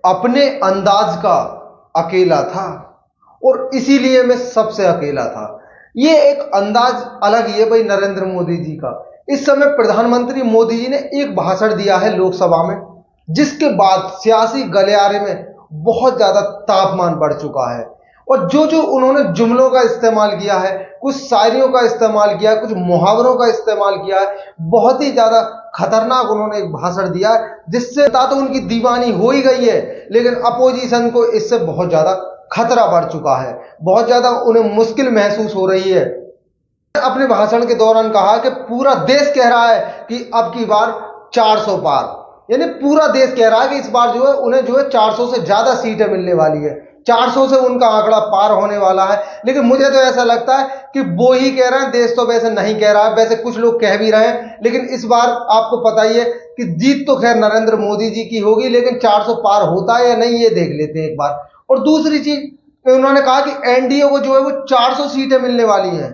अपने अंदाज का अकेला था और इसीलिए मैं सबसे अकेला था। ये एक अंदाज अलग ही है भाई नरेंद्र मोदी जी का। इस समय प्रधानमंत्री मोदी जी ने एक भाषण दिया है लोकसभा में, जिसके बाद सियासी गलियारे में बहुत ज्यादा तापमान बढ़ चुका है। और जो जो उन्होंने जुमलों का इस्तेमाल किया है, कुछ शायरियों का इस्तेमाल किया है, कुछ मुहावरों का इस्तेमाल किया है, बहुत ही ज्यादा खतरनाक उन्होंने एक भाषण दिया है, जिससे तो उनकी दीवानी हो ही गई है, लेकिन अपोजिशन को इससे बहुत ज्यादा खतरा बढ़ चुका है, बहुत ज्यादा उन्हें मुश्किल महसूस हो रही है। अपने भाषण के दौरान कहा कि पूरा देश कह रहा है कि अब की बार 400 पार, यानी पूरा देश कह रहा है कि इस बार जो है उन्हें जो है 400 से ज्यादा सीटें मिलने वाली है, 400 से उनका आंकड़ा पार होने वाला है। लेकिन मुझे तो ऐसा लगता है कि वो ही कह रहे हैं, देश तो वैसे नहीं कह रहा है, वैसे कुछ लोग कह भी रहे हैं, लेकिन इस बार आपको पता ही है कि जीत तो खैर नरेंद्र मोदी जी की होगी, लेकिन 400 पार होता है या नहीं ये देख लेते हैं एक बार। और दूसरी चीज उन्होंने कहा कि एनडीए को जो है वो 400 सीटें मिलने वाली हैं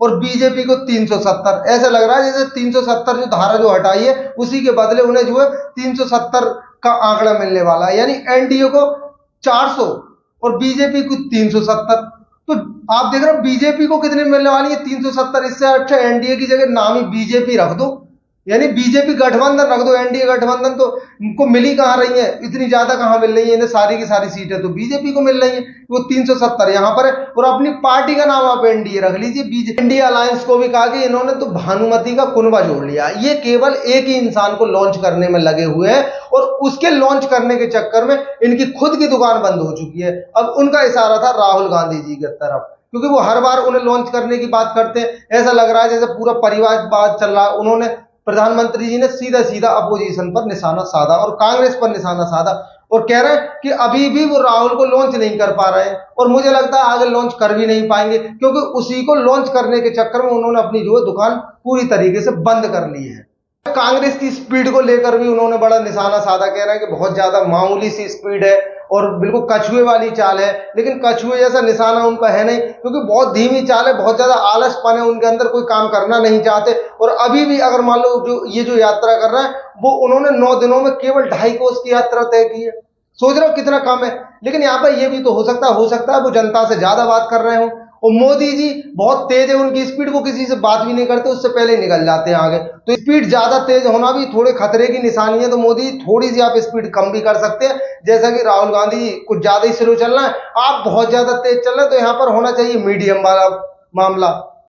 और बीजेपी को 370। ऐसा लग रहा है जैसे 370 जो धारा जो हटाई है उसी के बदले उन्हें जो है 370 का आंकड़ा मिलने वाला है, यानी एनडीए को 400 और बीजेपी को 370। तो आप देख रहे हो बीजेपी को कितने मिलने वाली है, 370। इससे अच्छा एनडीए की जगह नाम ही बीजेपी रख दो, यानी बीजेपी गठबंधन रख दो। एनडीए गठबंधन तो इनको मिल ही कहां रही है, इतनी ज्यादा कहां मिल रही है इन्हें, सारी की सारी सीटें तो बीजेपी को मिल रही है। वो 370 यहां पर है और अपनी पार्टी का नाम आप एनडीए रख लीजिए। बीजेपी इंडिया अलायंस को भी कहा कि इन्होंने तो भानुमति का कुनबा जोड़ लिया। ये केवल एक ही इंसान को लॉन्च करने में लगे हुए हैं और उसके लॉन्च करने के चक्कर में इनकी खुद की दुकान बंद हो चुकी है। अब उनका इशारा था राहुल गांधी जी की तरफ, क्योंकि वो हर बार उन्हें लॉन्च करने की बात करते हैं। ऐसा लग रहा है जैसे पूरा परिवार बात चल रहा है। उन्होंने प्रधानमंत्री जी ने सीधा सीधा अपोजिशन पर निशाना साधा और कांग्रेस पर निशाना साधा और कह रहे हैं कि अभी भी वो राहुल को लॉन्च नहीं कर पा रहे हैं और मुझे लगता है आगे लॉन्च कर भी नहीं पाएंगे, क्योंकि उसी को लॉन्च करने के चक्कर में उन्होंने अपनी जो है दुकान पूरी तरीके से बंद कर ली है। कांग्रेस की स्पीड को लेकर भी उन्होंने बड़ा निशाना साधा, कह रहे हैं कि बहुत ज्यादा मामूली सी स्पीड है और बिल्कुल कछुए वाली चाल है। लेकिन कछुए जैसा निशाना उनका है नहीं, क्योंकि बहुत धीमी चाल है, बहुत ज्यादा आलसपन है उनके अंदर, कोई काम करना नहीं चाहते। और अभी भी अगर मान लो जो ये जो यात्रा कर रहे हैं वो उन्होंने 9 दिनों में केवल 2.5 कोस की यात्रा तय की है। सोच रहे हो कितना कम है। लेकिन यहाँ पर ये भी तो हो सकता है वो जनता से ज्यादा बात कर रहे हो। और मोदी जी बहुत तेज है, उनकी स्पीड, को किसी से बात भी नहीं करते, उससे पहले ही निकल जाते हैं आगे। तो स्पीड ज्यादा तेज होना भी थोड़े खतरे की निशानी है। तो मोदी थोड़ी सी आप स्पीड कम भी कर सकते हैं, जैसा कि राहुल गांधी जी कुछ ज्यादा ही स्लो चल रहा है, आप बहुत ज्यादा तेज चल रहे हैं। तो यहाँ पर होना चाहिए मीडियम वाला मामला।